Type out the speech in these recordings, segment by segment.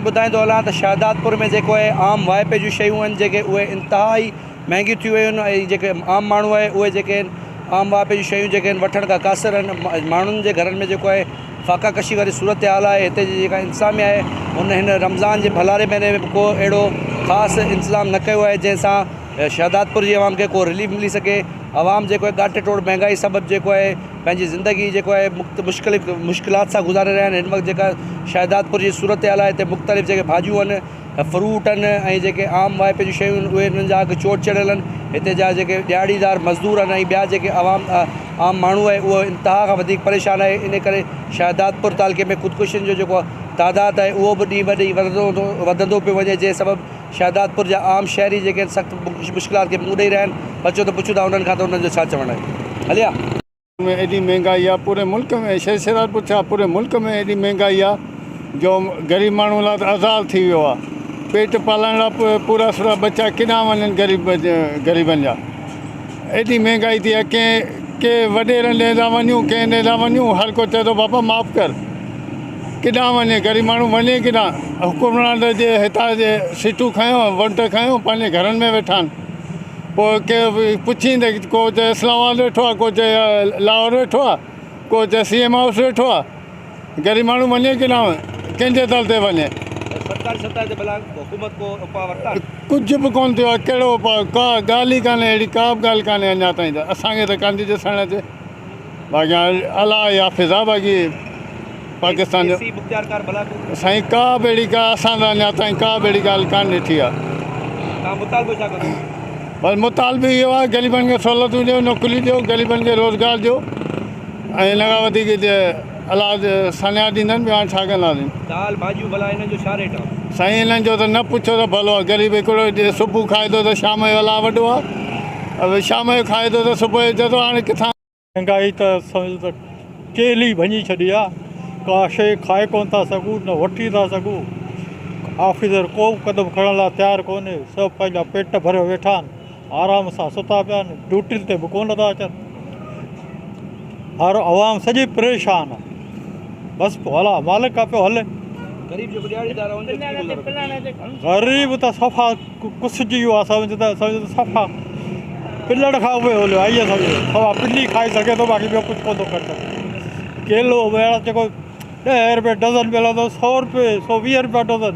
ॿुधाईंदो हलां त शहदादपुर में जेको आहे आम वाइपे जूं शयूं आहिनि जेके उहे इंतिहाई महांगियूं थी वियूं आहिनि ऐं जेके आम माण्हू आहे उहे जेके आहिनि आम वाइपे जूं शयूं जेके आहिनि वठण खां क़ासिर आहिनि। माण्हुनि जे घरनि में जेको आहे फाका कशी वारी सूरत हाल आहे। हिते जी जेका इंतिज़ामिया आहे हुन हिन रमज़ान जे भलारे महीने में को अहिड़ो ख़ासि इंतज़ाम न कयो आहे जंहिंसां शहदादपुर जी आवाम खे को रिलीफ मिली सघे। आवाम जेको आहे ॻाटे टोड़ महांगाई सबबु जेको आहे पंहिंजी ज़िंदगी जेको आहे मुश्किलात सां गुज़ारे रहिया आहिनि। हिन वक़्तु जेका शहदादपुर जी सूरत हाल आहे हिते मुख़्तलिफ़ जेके भाॼियूं आहिनि फ्रूट आहिनि ऐं जेके आम वाइपे जूं शयूं आहिनि उहे हिननि जा अघु चोट चढ़ियल आहिनि। हिते जा जेके ॾियाड़ीदार मज़दूर आहिनि ऐं ॿिया जेके आम माण्हू आहे उहो इंतिहा खां वधीक परेशान आहे। इन करे शहदादपुर तालुके में ख़ुदकुशियुनि जो जेको तादादु आहे उहो बि ॾींहुं ब ॾींहुं वधंदो पियो वञे, जंहिं सबबु शहदादपुर जा आम शहरी जेके आहिनि सख़्तु मुश्किलात खे मुंहुं ॾेई रहिया आहिनि। बचो त पुछूं था उन्हनि खां त उन्हनि जो छा चवणु आहे। हलिया में एॾी महांगाई आहे पूरे मुल्क में, शहदादपुर छा पूरे मुल्क में एॾी महांगाई आहे जो ग़रीब माण्हू लाइ त अज़ाल थी वियो आहे। पेट पालण लाइ पूरा सूरा बच्चा किॾां वञनि ग़रीबनि जा। एॾी महांगाई थी आहे के वॾेरनि ॾे था वञूं कंहिं ॾे था वञूं हर को चए थो बाबा माफ़ु कर, किॾां वञे ग़रीब माण्हू वञे किॾां। हुकुमरान जे हितां जे सीटूं खयों वंट खयों पंहिंजे घरनि में वेठा आहिनि। पोइ के पुछींदे को चए इस्लामाबाद वेठो आहे, को चए लाहौर वेठो आहे, को चए CM हाउस वेठो आहे। ग़रीब माण्हू वञे किॾां, कंहिंजे दल ते वञे। कुझु बि कोन्ह थियो आहे, कहिड़ो उपाउ, का ॻाल्हि ई कान्हे, अहिड़ी का बि ॻाल्हि कान्हे अञा ताईं। त असांखे त कान थी ॾिसणु अचे। बाक़ी अलाह याफ़िज़ आहे बाक़ी पाकिस्तान जो साईं का बि अहिड़ी का असां त अञा ताईं का बि अहिड़ी ॻाल्हि कान ॾिठी आहे। बसि मुतालबो इहो आहे ग़रीबनि खे सहूलियतूं ॾियो, नौकरी ॾियो, ग़रीबनि खे रोज़गार ॾियो ऐं हिन खां वधीक अलाह सन्या ॾींदनि। ॿियो हाणे छा कंदासीं। दाल भाॼियूं भला हिननि जो छा रेट आहे? साईं हिननि जो त न पुछो त भलो आहे। ग़रीब हिकिड़ो सुबुह खाए थो त शाम जो अलाह वॾो आहे, शाम जो खाए थो त सुबुह जो चए थो हाणे किथां। महांगाई त सम्झो त केली भञी छॾी आहे। का शइ खाए कोन था सघूं न वठी था सघूं। ऑफिसर को क़दम खणण लाइ तयारु कोन्हे। सभु पंहिंजा पेट भरे वेठा आहिनि, आराम सां सुता पिया आहिनि, ड्यूटियुनि ते बि कोन था अचनि। हर आवाम सॼी परेशान आहे। बसि पोइ हला मालिक आहे पियो हले। ग़रीब त सफ़ा कुसिजी वियो आहे। सम्झ त सफ़ा पिलड़ खां उहे हलियो आहे। इहा सम्झो सफ़ा पिली खाई सघे थो, बाक़ी ॿियो कुझु कोन थो करे सघे। केलो अहिड़ा जेको 10 रुपए डज़न मिलंदो, 100 रुपए 120 रुपया डज़न,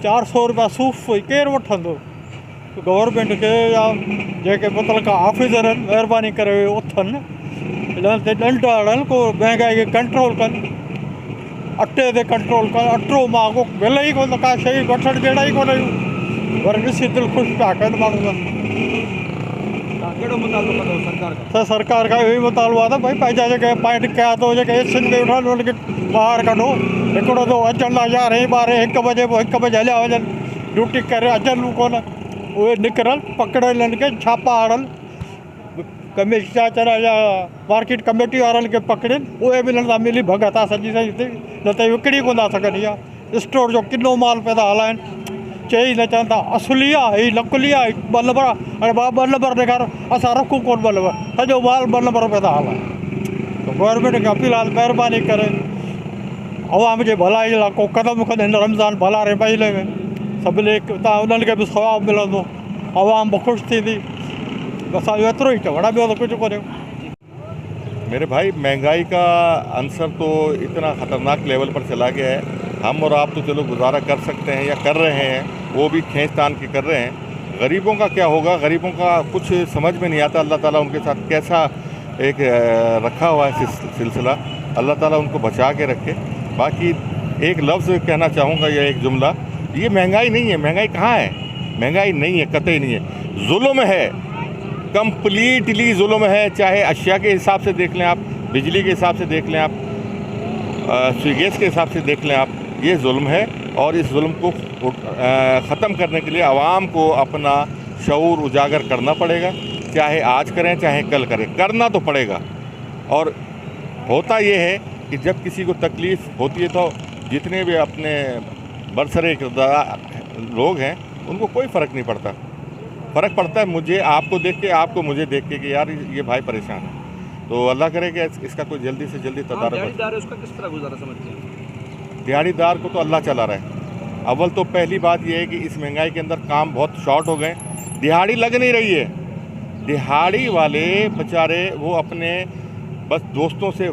400 रुपया सूफ़ केरु वठंदो। गवर्नमेंट खे या जेके मुतलका ऑफिसर आहिनि महिरबानी करे उथनि, हिननि ते ॾंड हणनि, को महांगाई खे कंट्रोल कनि, अटे ते कंट्रोल कनि। अटो महांगो मिले ई कोन, का शइ वठण जहिड़ा ई कोन आहियूं। वरी ॾिसी दिलि ख़ुशि पिया कनि माण्हू। त सरकार खां इहो ई मुतालबो आहे त भई पंहिंजा जेके पॉइंट कया अथव, जेके एसियुनि में वेठा आहिनि उनखे ॿाहिरि कढो। हिकिड़ो त अचनि था 11 12 1 बजे, पोइ 1 बजे हलिया वञनि, ड्यूटी करे अचनि बि कोन। उहे निकिरनि पकड़नि, हिननि खे छापा हणनि, कमिश्नर या मार्केट कमेटी वारनि खे पकड़नि, उहे बि हिननि सां मिली भगत आहे सॼी सॼी। न त विकिणी कोन था सघनि। इहा स्टोर जो किनो माल पिया था हलाइनि। चई न चवनि था असुली आहे, हीअ नकुली आहे, 2 नंबर आहे। हाणे 2 नंबर ॾेखारो, असां रखूं कोन 2 नंबर, सॼो माल 2 नंबर पिया था हलाइनि। त गवर्नमेंट खे अपील आहे महिरबानी करे अवाम जे भलाई लाइ को क़दम खणनि। हिन रमज़ान भलारे महीने में सभिनी तव्हां उन्हनि खे बि सवाबु मिलंदो, अवाम बि ख़ुशि थींदी। असांजो एतिरो ई चवणु आहे, ॿियो त कुझु कोन्हे। मेरे भाई महंगाई का अंसर तो इतना ख़तरनाक लेवल पर चला गया है। हम और आप तो चलो गुजारा कर सकते हैं या कर रहे हैं, वो भी खींच तान के कर रहे हैं। गरीबों का क्या होगा, गरीबों का कुछ समझ में नहीं आता। अल्लाह ताला उनके साथ कैसा एक रखा हुआ है सिलसिला, अल्लाह ताला उनको बचा के रखे। बाकी एक लफ्ज़ कहना चाहूँगा या एक जुमला, ये महंगाई नहीं है। महंगाई कहाँ है? महंगाई नहीं है, कतई नहीं है। जुल्म है, कंप्लीटली जुल्म है। चाहे अशिया के हिसाब से देख लें आप, बिजली के हिसाब से देख लें आप, गैस के हिसाब से देख लें आप, ये जुल्म है। और इस जुल्म को ख़त्म करने के लिए आवाम को अपना शऊर उजागर करना पड़ेगा। चाहे आज करें चाहे कल करें, करना तो पड़ेगा। और होता ये है कि जब किसी को तकलीफ़ होती है तो जितने भी अपने बरसरे लोग हैं उनको कोई फ़र्क नहीं पड़ता। फ़र्क पड़ता है मुझे आपको देख के, आपको मुझे देख के कि यार ये भाई परेशान है। तो अल्लाह करे कि इसका कोई जल्दी से जल्दी तदारक। उसका किस तरह गुजारा समझते हैं? दिहाड़ीदार को तो अल्लाह चला रहा है। अव्वल तो पहली बात यह है कि इस महंगाई के अंदर काम बहुत शॉर्ट हो गए, दिहाड़ी लग नहीं रही है। दिहाड़ी वाले बेचारे वो अपने बस दोस्तों से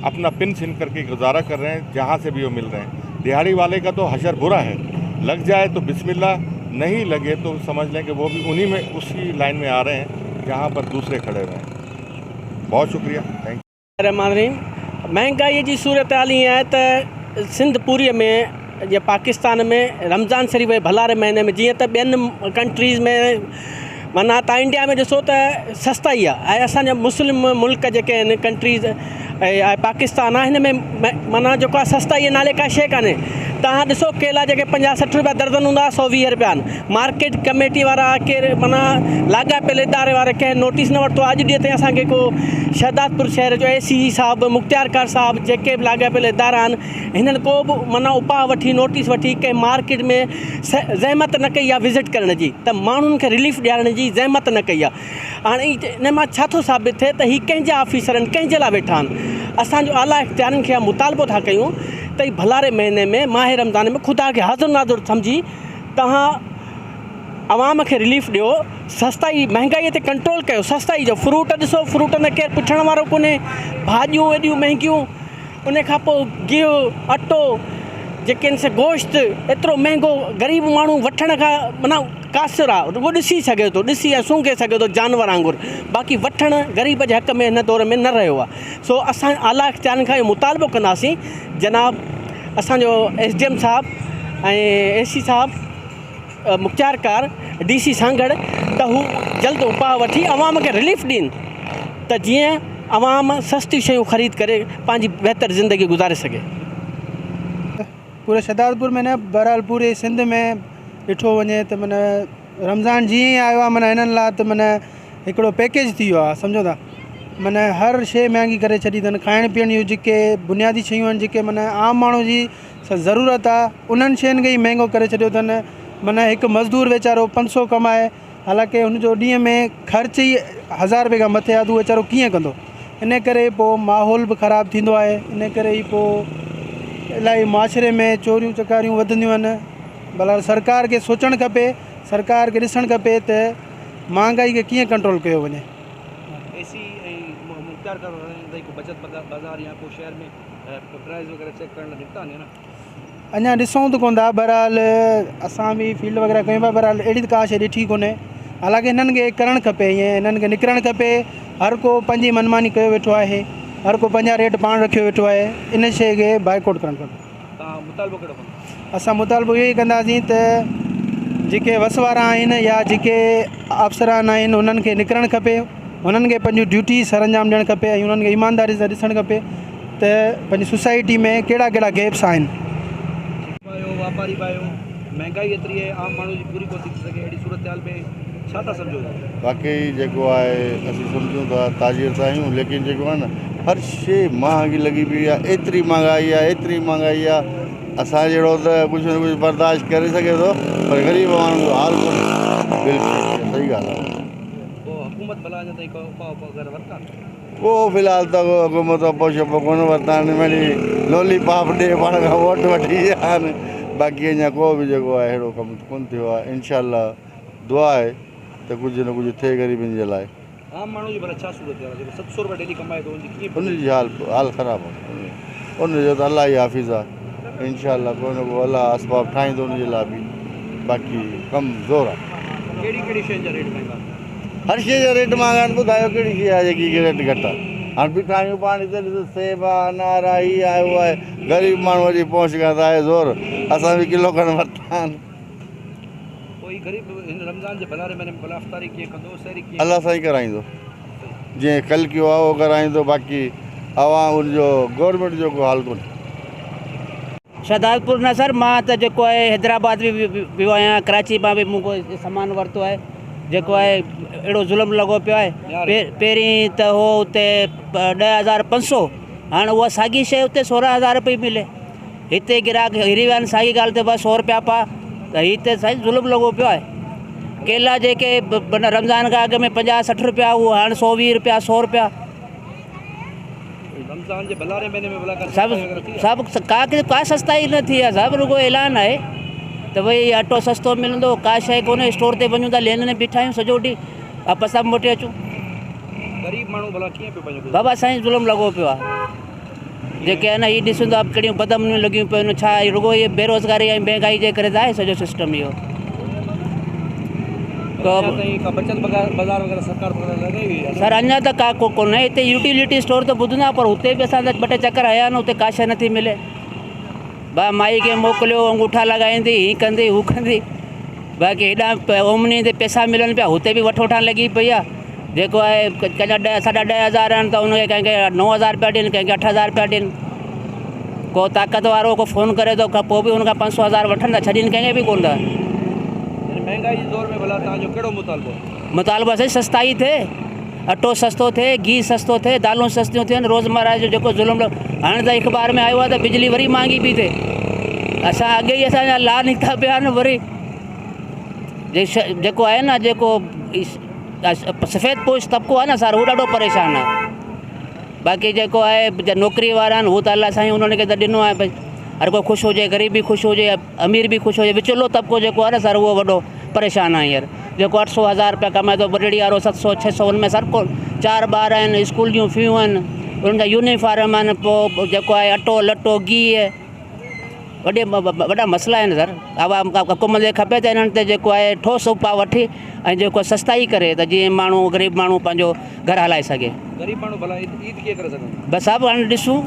अपना पिन छिन करके गुजारा कर रहे हैं, जहाँ से भी वो मिल रहे हैं। दिहाड़ी वाले का तो हशर बुरा है, लग जाए तो बिस्मिल्लाह, नहीं लगे तो समझ लें कि वो भी उन्हीं में उसी लाइन में आ रहे हैं जहाँ पर दूसरे खड़े हुए हैं। बहुत शुक्रिया, थैंक यू। रहमान रहीम। महंगाई जी सूरत हाल ईअं आहे त सिंध पूरीअ में या पाकिस्तान में रमज़ान शरीफ़ जे भलारे महीने में जीअं त ॿियनि कंट्रीज़ में माना तव्हां इंडिया में ॾिसो त सस्ताई आहे ऐं असांजा मुस्लिम मुल्क जेके आहिनि कंट्रीज़ ऐं पाकिस्तान आहे हिन में माना जेको आहे सस्ताई जे नाले का शइ कान्हे। तव्हां ॾिसो केला जेके 50-60 रुपया दर्जन हूंदा 120 रुपया आहिनि। मार्केट कमेटी वारा केरु माना लाॻापियल इदारे वारे कंहिं नोटिस न वरितो। अॼु ॾींहं ताईं असांखे को शहदादपुर शहर जो AC साहिबु, मुख़्तियारकार साहिबु, जेके बि लाॻापियल इदारा आहिनि, हिननि को बि माना उपाउ वठी नोटिस वठी कंहिं मार्केट में ज़हमत न कई आहे विज़िट करण जी, त माण्हुनि खे रिलीफ ॾियारण जी ज़हमत न कई आहे। हाणे इन मां छा थो साबित थिए त हीअ कंहिंजा ऑफिसर आहिनि, कंहिंजे लाइ वेठा आहिनि। असांजो आला इख्तियारनि खे मुतालबो था कयूं त ही भलारे महीने में माह रमज़ान में ख़ुदा खे हाज़ुर नाज़ुर सम्झी तव्हां आवाम खे रिलीफ ॾियो, सस्ताई महंगाई ते कंट्रोल कयो। सस्ताई जो फ्रूट ॾिसो, फ्रूट में केरु पुछण वारो कोन्हे, भाॼियूं एॾियूं महांगियूं, उन खां पोइ गिहु अटो जेके आहिनि से गोश्त एतिरो महांगो, ग़रीब माण्हू वठण खां माना कासिर आहे, उहो ॾिसी सघे थो, ॾिसी ऐं सूंघे सघे थो जानवर वांगुरु, बाक़ी वठणु ग़रीब जे हक़ में हिन दौर में न रहियो आहे। सो असां आला इख्तियारनि खां इहो मुतालबो कंदासीं जनाब असांजो SDM साहिबु ऐं AC साहिबु, मुख़्तियारकार DC सांगड़, त हू जल्द उपाउ वठी अवाम खे रिलीफ ॾियनि त जीअं अवाम सस्ती शयूं ख़रीद करे पंहिंजी बहितर ज़िंदगी गुज़ारे सघे। पूरे शहदादपुर में न, बहरहाल पूरे सिंध में ॾिठो वञे त माना रमज़ान जीअं ई आयो आहे, माना हिननि लाइ त माना हिकिड़ो पैकेज थी वियो आहे, सम्झो था। माना हर शइ महांगी करे छॾी अथनि। खाइण पीअण जूं जेके बुनियादी शयूं आहिनि, जेके माना आम माण्हू जी ज़रूरत आहे, उन्हनि शयुनि खे ई महांगो करे छॾियो अथनि। माना हिकु मज़दूर वीचारो 500 कमाए, हालांकि हुनजो ॾींहं में ख़र्च ई 1000 रुपए खां मथे आहे, त उहो वीचारो कीअं कंदो। इन करे पोइ माहौल बि ख़राबु थींदो आहे। इन करे ई पोइ इलाही मुआशिरे में चोरियूं चकारियूं वधंदियूं आहिनि। भला सरकार खे सोचणु खपे, सरकार खे ॾिसणु खपे त महांगाई खे कीअं कंट्रोल कयो वञे। AC ऐं मुख़्तियारकार बचत बाज़ार या को शहर में प्राइस वग़ैरह चेक करण लाइ निकिता न अञा ॾिसूं त कोन था। बहरहाल असां बि फील्ड वग़ैरह कयूं पिया, बहरहाल अहिड़ी त का शइ ॾिठी कोन्हे। हालांकि हिननि खे करणु खपे, ईअं हिननि खे निकिरणु खपे। हर को पंहिंजी मनमानी कयो वेठो आहे, हर को पंहिंजा रेट पाण रखियो वेठो आहे। इन शइ खे बाइकआउट करणु खपे। तव्हां मुतालबो कहिड़ो कंदो? असां मुतालबो इहो ई कंदासीं त जेके वसवारा आहिनि या जेके अफ़सरान आहिनि, उन्हनि खे निकिरणु खपे, उन्हनि खे पंहिंजूं ड्यूटी सरअंजाम ॾियणु खपे ऐं उन्हनि खे ईमानदारी सां ॾिसणु खपे त पंहिंजी सोसाइटी में कहिड़ा कहिड़ा गैप्स आहिनि। वापारी भाइयों, महंगाई एतिरी आहे, आम माण्हू जी पूरी कोन थी सघे, अहिड़ी सूरत हाल में छा था सम्झो? वाकई जेको आहे असीं सम्झूं था ताजिर त आहियूं, लेकिन जेको आहे न हर शइ महांगी लॻी पई आहे। एतिरी महांगाई आहे, एतिरी महांगाई आहे, असां जहिड़ो त कुझु न कुझु बर्दाश्त करे सघे थो, पर ग़रीब माण्हुनि जो हाल कोन्हे। बिल्कुलु सही ॻाल्हि आहे। पोइ हुकूमत भला अञा ताईं उपाउ वग़ैरह वरिता? उहो फ़िलहाल त हुकूमत पोइ शपो कोन वरिता आहिनि, वरी लॉलीपॉप ॾे पाण खां वोट वठी विया आहिनि। बाक़ी अञा को बि जेको आहे अहिड़ो कमु कोन्ह थियो आहे। इनशाअल्लाह दुआ आहे त कुझु न कुझु थिए ग़रीबनि जे लाइ। आम माण्हू जी भला छा सूरत आहे? जेको 700 रुपया डेली कमाए थो, उनजी हाल ख़राबु आहे। उनजो त अलाह ई हाफ़िज़ आहे। इनशाअल्लाह को न को अलाह असबाब ठाहींदो उनजे लाइ बि। बाक़ी कमु ज़ोर आहे। कहिड़ी कहिड़ी शयुनि जा रेट महांगा? हर शइ जा रेट महांगा आहिनि। ॿुधायो कहिड़ी शइ आहे जेकी रेट घटि आहे? हाणे मिठाइयूं पाणी त ॾिसो, सेब आहे, अनार आहे, हीअ आहे, उहो आहे। ग़रीब माण्हूअ जी पहुच खां त आहे ज़ोर। असां बि किलो खनि वरिता आहिनि। कोई ग़रीब हिन रमज़ान जे भलारे महीने में भला अफ़्तारी कीअं कंदो, सहरी कीअं? अलाह सां ई कराईंदो, जीअं कल कयो आहे उहो कराईंदो। बाक़ी अवाम उनजो गवर्नमेंट जो को हाल कोन्हे। शहदादपुर न सर, मां त जेको आहे हैदराबाद बि वियो आहियां, कराची मां बि मूं को सामान वरितो आहे। जेको आहे अहिड़ो ज़ुल्म लॻो पियो आहे। पहिरीं त हो उते 10,500, हाणे उहा साॻी शइ उते 16,000 रुपये मिले। हिते गिराक हिरी विया आहिनि साॻी ॻाल्हि ते, बसि 100 रुपया पा, त हिते साईं ज़ुल्म लॻो पियो आहे। केला जेके माना रमज़ान खां अॻु में 50-60 रुपया, उहो हाणे 120 रुपया, 100 रुपया। रमज़ान जे भलारे महीने में भला सभु का सस्ताई न थी आहे, सभु रुगो ऐलान आहे तो भई अटो सस्तो मिलंदो, का शइ कोन्हे, स्टोर ते वञूं था लेन में बीठा आहियूं सॼो ॾींहुं, वापसि सां मोटे अचूं। ग़रीब माण्हू भला कीअं पियो पंहिंजो बाबा साईं ज़ुल्म लॻो पियो आहे। जेके आहे न हीअ ॾिसूं था कहिड़ियूं बदमनियूं लॻियूं पियूं आहिनि, छा रुॻो इहे बेरोज़गारी ऐं महांगाई जे करे त आहे सॼो सिस्टम इहो। का बचत बाज़ार वग़ैरह सरकार लॻाई हुई आहे? सर अञा त का कोन्हे हिते, यूटिलिटी स्टोर त ॿुधंदा, पर हुते बि असां ॿ टे चकर आया आहिनि, हुते का शइ नथी मिले। बा माई खे मोकिलियो, अंगूठा लॻाईंदी, हीअ कंदी हू कंदी, बाक़ी हेॾा ओमनी ते पैसा मिलनि पिया, हुते बि वठो वठां लॻी पई आहे। जेको आहे कंहिंजा 10,000 आहिनि त उनखे कंहिंखे 9,000 पिया ॾियनि, कंहिंखे 8,000 पिया ॾियनि। को ताक़त वारो को फ़ोन करे थो, पोइ बि हुनखां 500,000 वठनि था, छॾीनि कंहिंखे बि कोन था। महंगाई जे दौर में भला तव्हांजो कहिड़ो मुतालबो? मुतालबो आहे सस्ताई थिए, अटो सस्तो थिए, घी सस्तो थिए, दालूं सस्तियूं थियनि, रोज़मर्रा जो जेको ज़ुल्म हाणे त हिकु बार में आयो आहे त बिजली वरी महांगी पई थिए। असां अॻे ई असांजा ला निकिता पिया आहिनि वरी। जेको आहे न, जेको सफ़ेद पोश तबिको आहे न सर, हू ॾाढो परेशान आहे। बाक़ी जेको आहे नौकिरी वारा आहिनि हू त अलाह साईं उन्हनि खे त ॾिनो आहे भई, हर कोई ख़ुशि हुजे, ग़रीब बि ख़ुशि हुजे, अमीर बि ख़ुशि हुजे, विचुलो तबिको जेको आहे न सर उहो वॾो परेशान आहे हींअर। जेको 800,000 रुपया कमाए थो, बरेड़ी वारो 700-600, हुन में सर को 4 ॿार आहिनि, स्कूल जूं फ़ियूं आहिनि, उन्हनि जा यूनिफॉर्म आहिनि, पोइ जेको आहे अटो लटो घी वॾा मसइला आहिनि सर। आवाम हुकूमत खपे त इन्हनि ते जेको आहे ठोस उपाउ वठी ऐं जेको सस्ताई करे त जीअं माण्हू ग़रीब माण्हू पंहिंजो घर हलाए सघे। ग़रीब माण्हू भला ईद कीअं करे सघनि? बसि सभु हाणे ॾिसूं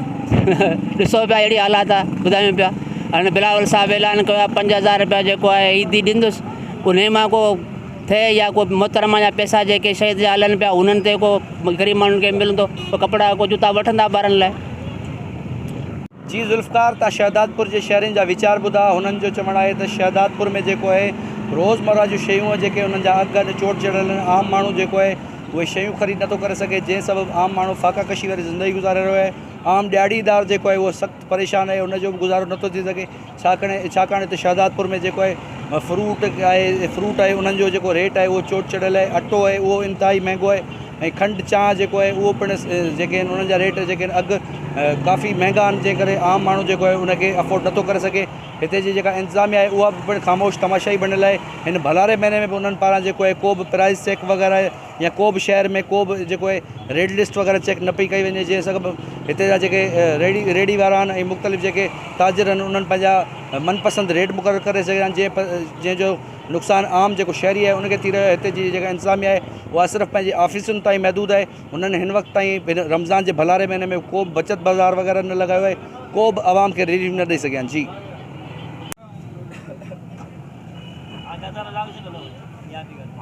ॾिसो पिया अहिड़ी हालात आहे, ॿुधायूं पिया। हाणे बिलावल साहब ऐलान कयो आहे 5,000 रुपया जेको आहे ईदी ॾींदुसि, उन मां को थिए या को मोहतरमा जा पैसा जेके शइ जा हलनि पिया उन्हनि ते को ग़रीब माण्हुनि खे मिलंदो, को कपिड़ा को जूता वठंदा ॿारनि लाइ। जी ज़ुल्फ़कार, तव्हां शहदादपुर जे शहरनि जा वीचार ॿुधा। हुननि जो चवणु आहे त शहदादपुर में जेको आहे रोज़मर्रा जूं शयूं जेके हुननि जा अघु चोट चढ़ियल आहिनि, आम माण्हू जेको आहे उहे शयूं ख़रीद नथो करे सघे, जंहिं सबबु आम माण्हू फाका कशी वारी ज़िंदगी गुज़ारे रहियो आहे। आम ॾियारीदार जेको आहे उहो सख़्तु परेशान आहे, हुनजो बि गुज़ारो नथो थी सघे। छाकाणि त शहदादपुर में जेको आहे फ्रूट आहे उन्हनि जो जेको रेट आहे उहो चोट चढ़ियल आहे। अटो आहे उहो इंतिहाई महांगो आहे, ऐं खंडु चांहि जेको आहे उहो पिणु जेके आहिनि उन्हनि जा रेट जेके आहिनि अघु काफ़ी महांगा आहिनि, जंहिं करे आम माण्हू जेको आहे उनखे अफोर्ड नथो करे सघे। हिते जी जेका इंतिज़ामिया आहे उहा बि पिणु ख़ामोश तमाशाई बणियल आहे। हिन भलारे महीने में बि उन्हनि पारां जेको आहे को बि प्राइस चेक वग़ैरह या को बि शहर में को बि जेको आहे रेड लिस्ट वग़ैरह चेक न पई कई वञे, जंहिं सबबु हिते जा जेके रेडी वारा आहिनि ऐं मुख़्तलिफ़ जेके ताजिर आहिनि उन्हनि पंहिंजा मनपसंदि रेट मुक़ररु करे सघिया आहिनि, जंहिंजो नुक़सानु आम जेको शहरी आहे उनखे थी रहियो आहे। हिते जी जेका इंतिज़ामिया आहे उहा सिर्फ़ु पंहिंजी ऑफिसुनि ताईं महदूदु आहे। हुननि हिन वक़्तु ताईं रमज़ान जे भलारे महीने में को बि बचत बाज़ार वग़ैरह न लॻायो आहे, को बि आवाम खे रिलीफ न ॾेई सघिया आहिनि। जी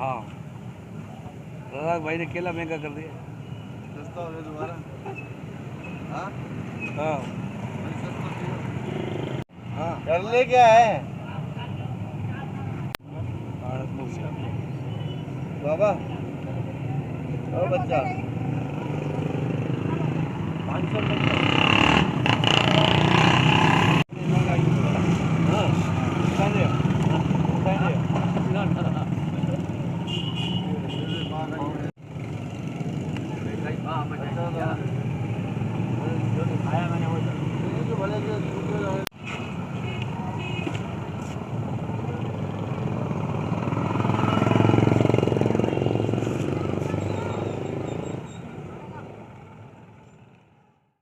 हाँ, रज़ाक भाई ने केला महंगा कर दिया। सस्ता हो गया दोबारा। हाँ हाँ, कर ले क्या है बाबा? ओ बच्चा 500 रुपये